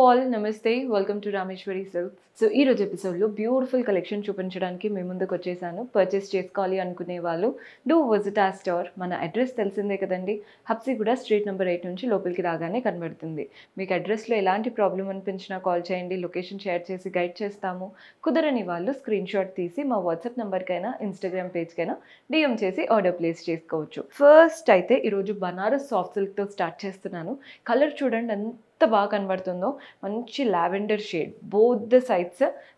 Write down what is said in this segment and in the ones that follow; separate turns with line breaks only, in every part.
all, Namaste. Welcome to Rameshwari Silks. So, ఈ రోజు ఎపిసోడ్లో బ్యూటిఫుల్ కలెక్షన్ చూపించడానికి మీ ముందుకు వచ్చేసాను. పర్చేస్ చేసుకోవాలి అనుకునే వాళ్ళు డూ విజిట్ ఆ స్టోర్. మన అడ్రస్ తెలిసిందే కదండి, హబ్సిగూడ స్ట్రీట్ నెంబర్ 8 నుంచి లోపలికి రాగానే కనబడుతుంది. మీకు అడ్రస్లో ఎలాంటి ప్రాబ్లం అనిపించినా కాల్ చేయండి, లొకేషన్ షేర్ చేసి గైడ్ చేస్తాము. కుదరని వాళ్ళు స్క్రీన్ షాట్ తీసి మా వాట్సాప్ నెంబర్కైనా ఇన్స్టాగ్రామ్ పేజ్కైనా డిఎం చేసి ఆర్డర్ ప్లేస్ చేసుకోవచ్చు. ఫస్ట్ అయితే ఈరోజు బనారస్ సాఫ్ట్ సిల్క్తో స్టార్ట్ చేస్తున్నాను. కలర్ చూడండి ఎంత బాగా కనబడుతుందో, మంచి lavender shade, both the sides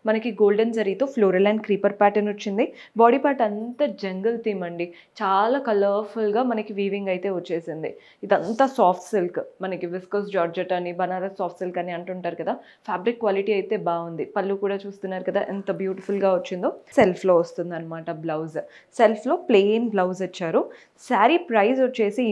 మనకి గోల్డెన్ జరీతో ఫ్లోరల్ అండ్ క్రీపర్ ప్యాటర్న్ వచ్చింది. బాడీ పార్ట్ అంతా జంగల్ థీమ్ అండి, చాలా కలర్ఫుల్గా మనకి వీవింగ్ అయితే వచ్చేసింది. ఇదంతా సాఫ్ట్ సిల్క్, మనకి విస్కోస్ జార్జెట్ అని బనారస్ సాఫ్ట్ సిల్క్ అని అంటుంటారు కదా, ఫ్యాబ్రిక్ క్వాలిటీ అయితే బాగుంది. పళ్ళు కూడా చూస్తున్నారు కదా ఎంత బ్యూటిఫుల్గా వచ్చిందో. సెల్ఫ్లో వస్తుంది అనమాట బ్లౌజ్, సెల్ఫ్లో ప్లెయిన్ బ్లౌజ్ ఇచ్చారు. శారీ ప్రైస్ వచ్చేసి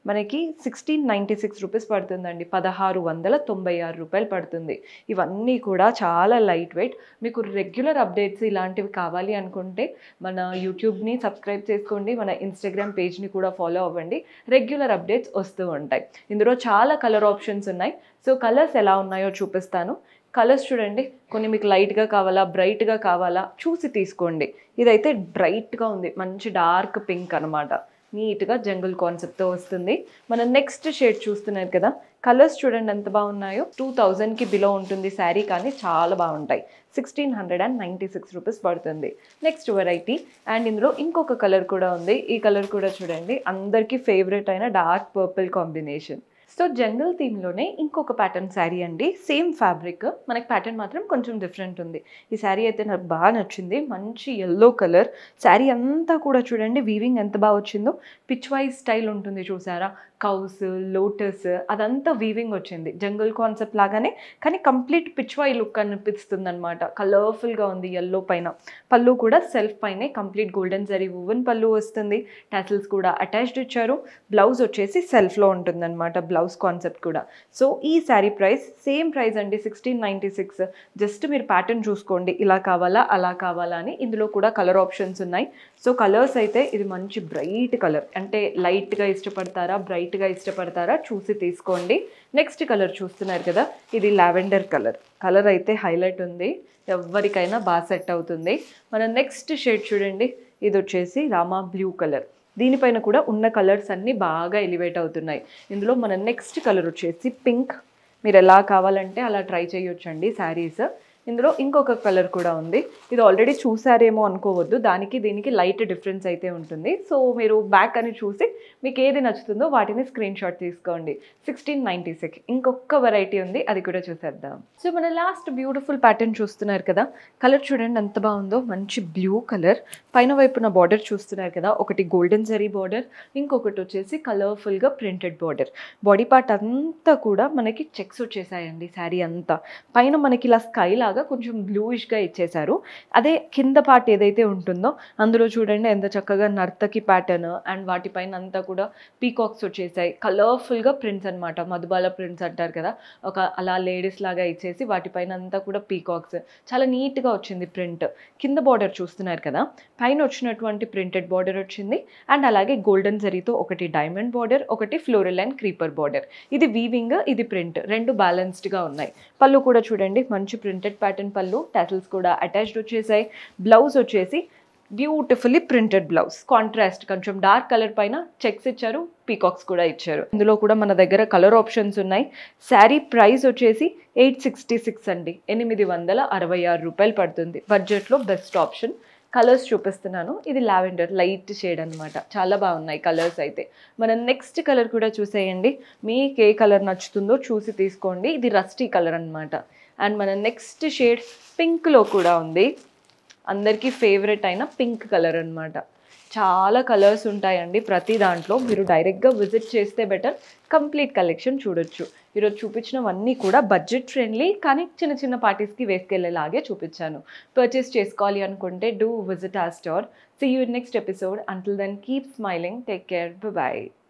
మనకి 1696 రూపీస్ పడుతుందండి, 1696 రూపాయలు పడుతుంది. ఇవన్నీ కూడా చాలా లైట్ వెయిట్. మీకు రెగ్యులర్ అప్డేట్స్ ఇలాంటివి కావాలి అనుకుంటే మన యూట్యూబ్ని సబ్స్క్రైబ్ చేసుకోండి, మన ఇన్స్టాగ్రామ్ పేజ్ని కూడా ఫాలో అవ్వండి. రెగ్యులర్ అప్డేట్స్ వస్తూ ఉంటాయి. ఇందులో చాలా కలర్ ఆప్షన్స్ ఉన్నాయి. సో కలర్స్ ఎలా ఉన్నాయో చూపిస్తాను. కలర్స్ చూడండి, కొన్ని మీకు లైట్గా కావాలా, బ్రైట్గా కావాలా చూసి తీసుకోండి. ఇదైతే బ్రైట్గా ఉంది, మంచి డార్క్ పింక్ అనమాట, నీట్గా జంగుల్ కాన్సెప్ట్తో వస్తుంది. మనం నెక్స్ట్ షేడ్ చూస్తున్నారు కదా, కలర్స్ చూడండి ఎంత బాగున్నాయో. 2000కి బిలో ఉంటుంది శారీ, కానీ చాలా బాగుంటాయి. 1696 రూపీస్ పడుతుంది. నెక్స్ట్ వెరైటీ, అండ్ ఇందులో ఇంకొక కలర్ కూడా ఉంది. ఈ కలర్ కూడా చూడండి, అందరికీ ఫేవరెట్ అయిన డార్క్ పర్పుల్ కాంబినేషన్. సో జంగల్ థీమ్లోనే ఇంకొక ప్యాటర్న్ శారీ అండి, సేమ్ ఫ్యాబ్రిక్, మనకి ప్యాటర్న్ మాత్రం కొంచెం డిఫరెంట్ ఉంది. ఈ శారీ అయితే నాకు బాగా నచ్చింది, మంచి ఎల్లో కలర్. శారీ అంతా కూడా చూడండి వీవింగ్ ఎంత బాగా వచ్చిందో. పిచ్ వైజ్ స్టైల్ ఉంటుంది చూసారా, కౌస్, లోటస్, అదంతా వీవింగ్ వచ్చింది. జంగల్ కాన్సెప్ట్ లాగానే కానీ కంప్లీట్ పిచ్ వై లుక్ అనిపిస్తుంది అనమాట. కలర్ఫుల్గా ఉంది ఎల్లో పైన. పళ్ళు కూడా సెల్ఫ్ పైనే కంప్లీట్ గోల్డెన్ జరీ వువెన్ పళ్ళు వస్తుంది. టాసిల్స్ కూడా అటాచ్డ్ ఇచ్చారు. బ్లౌజ్ వచ్చేసి సెల్ఫ్లో ఉంటుంది అనమాట, బ్లౌజ్ కాన్సెప్ట్ కూడా. సో ఈ శారీ ప్రైస్ సేమ్ ప్రైస్ అండి, 1696. జస్ట్ మీరు ప్యాటర్న్ చూసుకోండి, ఇలా కావాలా అలా కావాలా అని. ఇందులో కూడా కలర్ ఆప్షన్స్ ఉన్నాయి. సో కలర్స్ అయితే ఇది మంచి బ్రైట్ కలర్, అంటే లైట్గా ఇష్టపడతారా బ్రైట్గా ఇష్టపడతారా చూసి తీసుకోండి. నెక్స్ట్ కలర్ చూస్తున్నారు కదా, ఇది లావెండర్ కలర్. కలర్ అయితే హైలైట్ ఉంది, ఎవరికైనా బాగా సెట్ అవుతుంది. మన నెక్స్ట్ షేడ్ చూడండి, ఇది వచ్చేసి రామా బ్లూ కలర్. దీనిపైన కూడా ఉన్న కలర్స్ అన్నీ బాగా ఎలివేట్ అవుతున్నాయి. ఇందులో మన నెక్స్ట్ కలర్ వచ్చేసి పింక్. మీరు ఎలా కావాలంటే అలా ట్రై చేయొచ్చండి శారీస్. ఇందులో ఇంకొక కలర్ కూడా ఉంది, ఇది ఆల్రెడీ చూసారేమో అనుకోవద్దు, దానికి దీనికి లైట్ డిఫరెన్స్ అయితే ఉంటుంది. సో మీరు బ్యాక్ అని చూసి మీకు ఏది నచ్చుతుందో వాటిని స్క్రీన్ షాట్ తీసుకోండి. 1696. ఇంకొక వెరైటీ ఉంది, అది కూడా చూసేద్దాం. సో మన లాస్ట్ బ్యూటిఫుల్ ప్యాటర్న్ చూస్తున్నారు కదా, కలర్ చూడండి ఎంత బాగుందో, మంచి బ్లూ కలర్. పైన వైపున బార్డర్ చూస్తున్నారు కదా, ఒకటి గోల్డెన్ జరీ బార్డర్, ఇంకొకటి వచ్చేసి కలర్ఫుల్గా ప్రింటెడ్ బార్డర్. బాడీ పార్ట్ అంతా కూడా మనకి చెక్స్ వచ్చేసాయండి. శారీ అంతా పైన మనకి ఇలా స్కై లాగా కొంచెం బ్లూయిష్గా ఇచ్చేసారు. అదే కింద పార్ట్ ఏదైతే ఉంటుందో అందులో చూడండి ఎంత చక్కగా నర్తకి ప్యాటర్న్, అండ్ వాటిపైన అంతా కూడా పీకాక్స్ వచ్చేసాయి. కలర్ఫుల్గా ప్రింట్స్ అనమాట, మధుబాల ప్రింట్స్ అంటారు కదా, ఒక అలా లేడీస్ లాగా ఇచ్చేసి వాటిపైన అంతా కూడా పీకాక్స్, చాలా నీట్గా వచ్చింది ప్రింట్. కింద బార్డర్ చూస్తున్నారు కదా, పైన వచ్చినటువంటి ప్రింటెడ్ బార్డర్ వచ్చింది, అండ్ అలాగే గోల్డెన్ జరీతో ఒకటి డైమండ్ బార్డర్, ఒకటి ఫ్లోరల్ అండ్ క్రీపర్ బార్డర్. ఇది వీవింగ్, ఇది ప్రింట్, రెండు బ్యాలెన్స్డ్గా ఉన్నాయి. పళ్ళు కూడా చూడండి మంచి ప్రింటెడ్ ప్యాటర్న్ పళ్ళు, టాసిల్స్ కూడా అటాచ్డ్ వచ్చేసాయి. బ్లౌజ్ వచ్చేసి బ్యూటిఫుల్లీ ప్రింటెడ్ బ్లౌజ్, కాంట్రాస్ట్ కొంచెం డార్క్ కలర్ పైన చెక్స్ ఇచ్చారు, పీకాక్స్ కూడా ఇచ్చారు. ఇందులో కూడా మన దగ్గర కలర్ ఆప్షన్స్ ఉన్నాయి. శారీ ప్రైస్ వచ్చేసి 866 అండి, 866 రూపాయలు పడుతుంది. బడ్జెట్లో బెస్ట్ ఆప్షన్. కలర్స్ చూపిస్తున్నాను, ఇది లావెండర్ లైట్ షేడ్ అనమాట, చాలా బాగున్నాయి కలర్స్ అయితే. మనం నెక్స్ట్ కలర్ కూడా చూసేయండి, మీకు ఏ కలర్ నచ్చుతుందో చూసి తీసుకోండి. ఇది రస్టీ కలర్ అనమాట. అండ్ మన నెక్స్ట్ షేడ్ పింక్లో కూడా ఉంది, అందరికీ ఫేవరెట్ అయిన పింక్ కలర్ అనమాట. చాలా కలర్స్ ఉంటాయండి ప్రతి దాంట్లో, మీరు డైరెక్ట్గా విజిట్ చేస్తే బెటర్, కంప్లీట్ కలెక్షన్ చూడొచ్చు. ఈరోజు చూపించినవన్నీ కూడా బడ్జెట్ ఫ్రెండ్లీ, కానీ చిన్న చిన్న పార్టీస్కి వేసుకెళ్ళేలాగే చూపించాను. పర్చేస్ చేసుకోవాలి అనుకుంటే do visit our store. See you in next episode. Until then, keep smiling. Take care. Bye-bye.